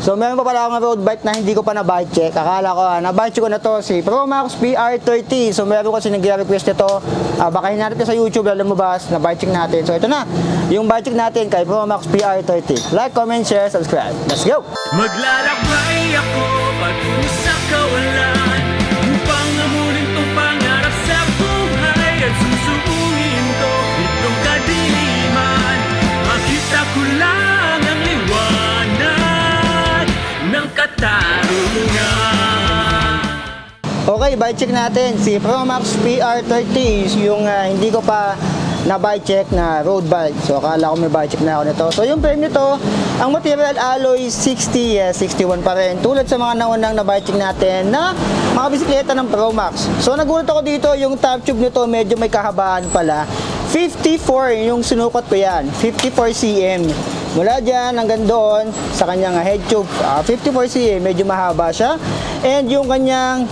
So meron pa pala akong road bike na hindi ko pa na-bike check. Akala ko, na-bike check ko na to, si Promax PR30. So meron kasi nag-request nito. Baka hinanap niya sa YouTube, lumabas, na-bike check natin. So ito na, yung bike check natin kay Promax PR30. Like, comment, share, subscribe. Let's go! Maglalakbay ako patungo sa kawalan upang amunin tong pangarap sa buhay at susuungin to itong kadiliman. Makita ko lang ang liwanag ng katarungan. Okay, bike check natin si Promax PR30, yung hindi ko pa na bike check na road bike. So akala ko may bike check na ako nito. So yung frame nito, ang material alloy 60, 61 pa rin. Tulad sa mga naunang na bike check natin na mga bisikleta ng Promax. So nagulat ako dito, yung top tube nito medyo may kahabaan pala. 54 yung sinukot ko yan, 54 cm. Mula dyan hanggang doon sa kanyang head tube, 54 cm, medyo mahaba siya. And yung kanyang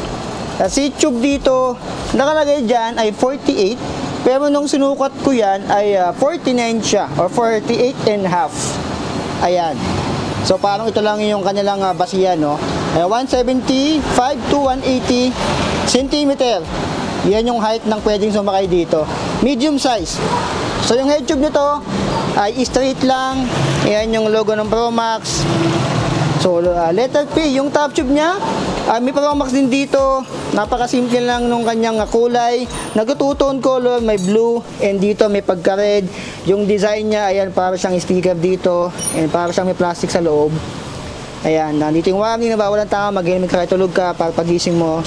seat tube dito, nakalagay dyan ay 48. Pero nung sinukat ko yan ay 49 siya or 48 and half. Ayan. So parang ito lang yung kanilang basihan, no? 175 to 180 cm. Yan yung height ng pwedeng sumakay dito. Medium size. So yung head tube nito ay straight lang. Ayan yung logo ng Promax. So, letter P, yung top tube niya, may Promax din dito. Napakasimple lang nung kanyang kulay. Nag-two-tone color, may blue, and dito may pagka-red. Yung design niya, ayan, para siyang sticker dito, and para siyang may plastic sa loob. Ayan, nandito yung warning na walang tama, mag-gaming ka, tulog ka, para pagising mo,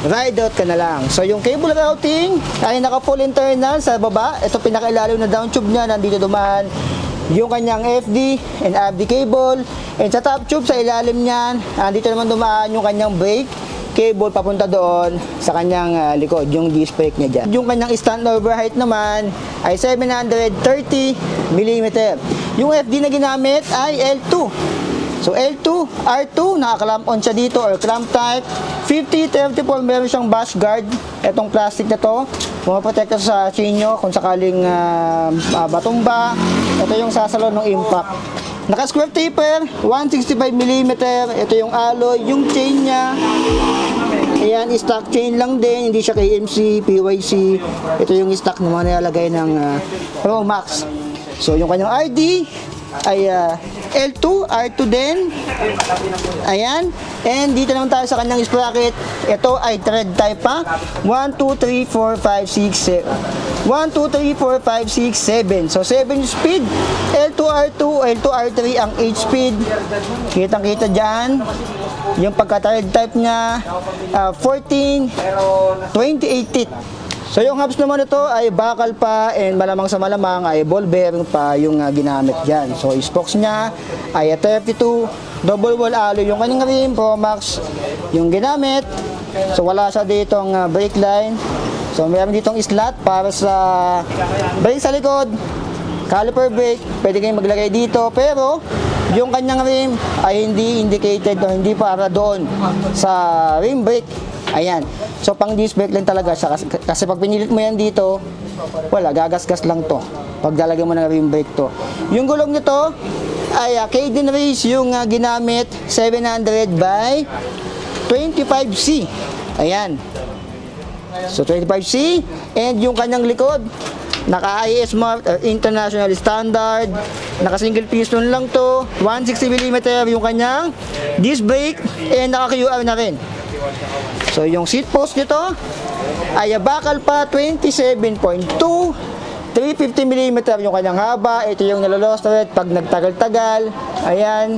ride out ka na lang. So, yung cable routing, ay naka-full internal sa baba. Ito pinaka-ilalim na down tube niya, nandito dumaan yung kanyang FD and ABD cable, and sa top tube sa ilalim niyan, dito naman dumaan yung kanyang brake cable papunta doon sa kanyang likod, yung disc brake niya dyan. Yung kanyang stand over height naman ay 730 mm. Yung FD na ginamit ay L2. So L2, R2, naka-clamp on siya dito or clamp type. 50-34, meron siyang bash guard. Itong plastic na to, pumaprotekta sa chain nyo kung sakaling matumba. Ito yung sasalo ng impact. Naka-square taper, 165 mm. Ito yung alloy, yung chain niya. Ayan, stock chain lang din, hindi siya KMC, PYC. Ito yung stock na mga nilalagay ng Promax. So yung kanyang RD ay L2, R2 din. Ayan. And dito naman tayo sa kanyang sprocket. Ito ay thread type pa. 1, 2, 3, 4, 5, 6, 7. 1, 2, 3, 4, 5, 6, 7. So 7 speed. L2, R2, L2, R3 ang 8 speed. Kitang-kita dyan. Yung pagka-thread type niya, 14, 28 teeth. So yung hubs naman ito ay bakal pa, and malamang sa malamang ay ball bearing pa yung ginamit dyan. So spokes niya ay 32 double wall alloy yung kanyang rim, Promax yung ginamit. So wala siya ditong brake line. So meron ditong slot para sa brake sa likod, caliper brake, pwede kayong maglagay dito, pero yung kanyang rim ay hindi indicated o hindi para doon sa rim brake. Ayan. So pang disc brake lang talaga siya, kasi pag pinilit mo yan dito, wala, gagasgas lang to pag lalagyan mo ng rim brake to. Yung gulong nito ay Caden Race yung ginamit, 700 by 25C. Ayan. So 25C, and yung kanyang likod naka-IS mark, international standard, naka single piston lang to, 160 mm yung kanyang disc brake, and naka QR na rin. So yung seat post nito ay bakal pa, 27.2, 350 mm yung kanyang haba. Ito yung nalolost thread pag nagtagal-tagal. Ayan.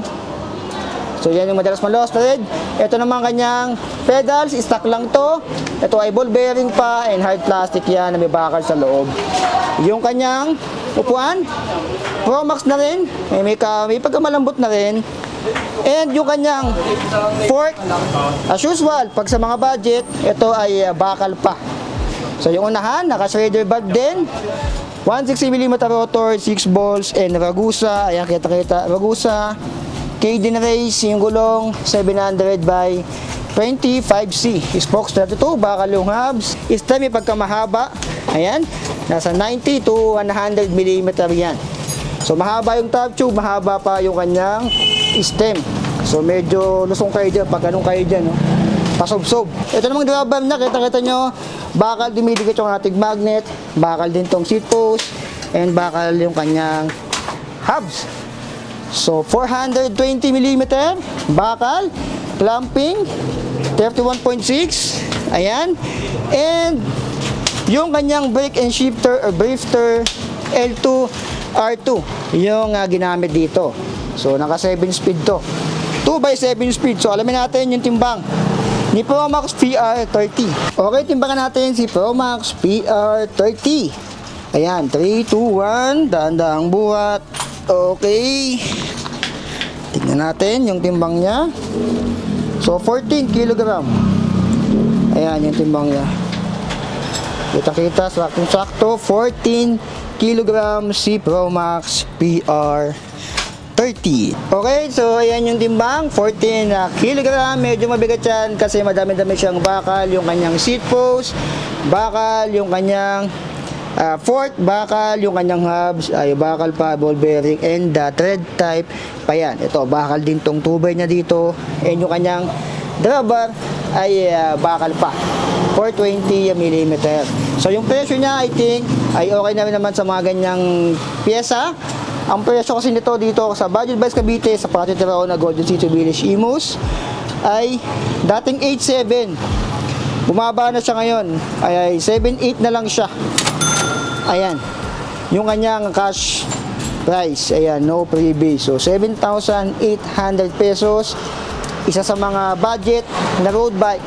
So yan yung madalas ma-lost thread. Ito naman kanyang pedals, stock lang to. Ito ay ball bearing pa, and hard plastic yan na may bakal sa loob. Yung kanyang upuan, Promax na rin. May pagkamalambot na rin. And yung kanyang fork, as usual, pag sa mga budget, ito ay bakal pa. So yung unahan, naka-shredder bar din. 160mm rotor, 6 balls, and Ragusa. Ayan, kita-kita, Ragusa. Caden Race, yung gulong, 700 by 25C. Spokes 32, bakal yung hubs. Stem, may pagkamahaba. Ayan, nasa 90 to 100mm yan. So mahaba yung top tube, mahaba pa yung kanyang stem. So medyo lusong kayo dyan pag anong kayo dyan, no? Pasob-sob. Ito namang drawbar na, kita-kita nyo, bakal dumidikit yung ating magnet, bakal din tong seat post, and bakal yung kanyang hubs. So 420mm bakal, clamping, 31.6, ayan, and yung kanyang brake and shifter or drifter L2 R2 yung ginamit dito. So naka 7 speed to, 2x7 speed. So alamin natin yung timbang ni Promax PR30. Okay, timbangan natin si Promax PR30. Ayan, 3, 2, 1, dahan-dahang buhat. Okay, tignan natin yung timbang niya. So 14 kg. Ayan yung timbang niya. Kita-kita, saktong-sakto, 14 kg si Promax PR30. Okay, so ayan yung timbang, 14 kg. Medyo mabigat yan kasi madami-dami siyang bakal, yung kanyang seat post, bakal, yung kanyang fork, bakal, yung kanyang hubs, ay bakal pa, ball bearing, and thread type pa yan. Ito, bakal din tong tubay niya dito, and yung kanyang drawbar ay bakal pa, 420mm. So yung presyo niya, I think, ay okay na rin naman sa mga ganyang pyesa. Ang presyo kasi nito dito sa Budget Buys Cavite, sa Patitiraw na Golden City Village Imus, ay dating 8.7. Bumaba na siya ngayon, ay 7.8 na lang siya. Ayan, yung kanyang cash price, ayan, no freebie. So 7,800 pesos, isa sa mga budget na road bike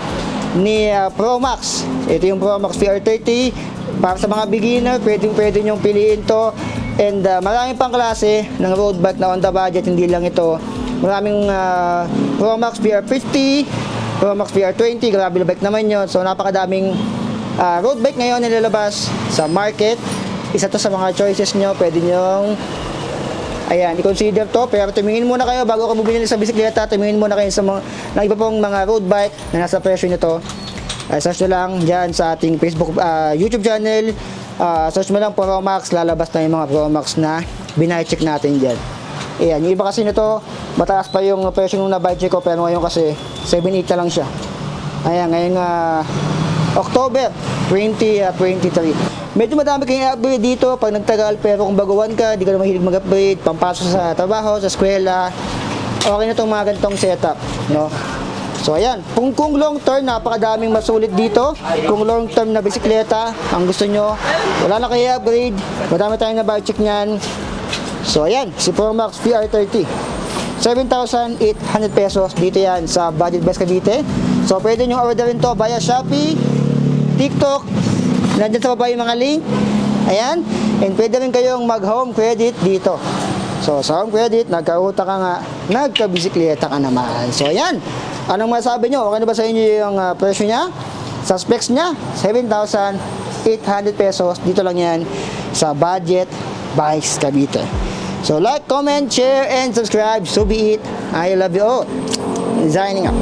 ni Promax. Ito yung Promax PR30. Para sa mga beginner, pwede nyong piliin to. And maraming pang klase ng road bike na on the budget, hindi lang ito. Maraming Promax PR50, Promax PR20, grabe na bike naman yun. So napakadaming road bike ngayon nilalabas sa market. Isa to sa mga choices nyo, pwede nyong i-consider to. Pero tumingin muna kayo bago ka bumili sa bisikleta. Tumingin muna kayo sa mga iba pong mga road bike na nasa presyo nito. Search nyo lang dyan sa ating Facebook, YouTube channel. Search mo lang Promax, lalabas na yung mga Promax na binay-check natin dyan. Ayan, yung iba kasi nito, mataas pa yung presyo nung na-buy-check ko, pero ngayon kasi 7.8 na lang siya. Ayan, ngayong October 2023. Medyo madami kayong upgrade dito pag nagtagal, pero kung baguhan ka, di ka na mahilig mag-upgrade, pampasok sa trabaho, sa eskwela, okay na itong mga ganitong setup, no? So ayan, kung long term, napakadaming masulit dito. Kung long term na bisikleta ang gusto nyo, wala na kayo upgrade, madami tayong na-buy check nyan. So ayan, si Promax PR30, 7,800 pesos dito yan sa Budget Buys Cavite. So pwede nyo orderin to via Shopee, TikTok, nandyan sa baba yung mga link. Ayan, and pwede rin kayong mag-home credit dito. So sa home credit, nagkaruta ka nga, nagkabisikleta ka naman. So ayan, anong masabi nyo? Okay na ba sa inyo yung presyo niya? Sa specs niya, 7,800 pesos. Dito lang yan sa Budget Buys Cavite. So like, comment, share, and subscribe. So be it. I love you all. Signing up.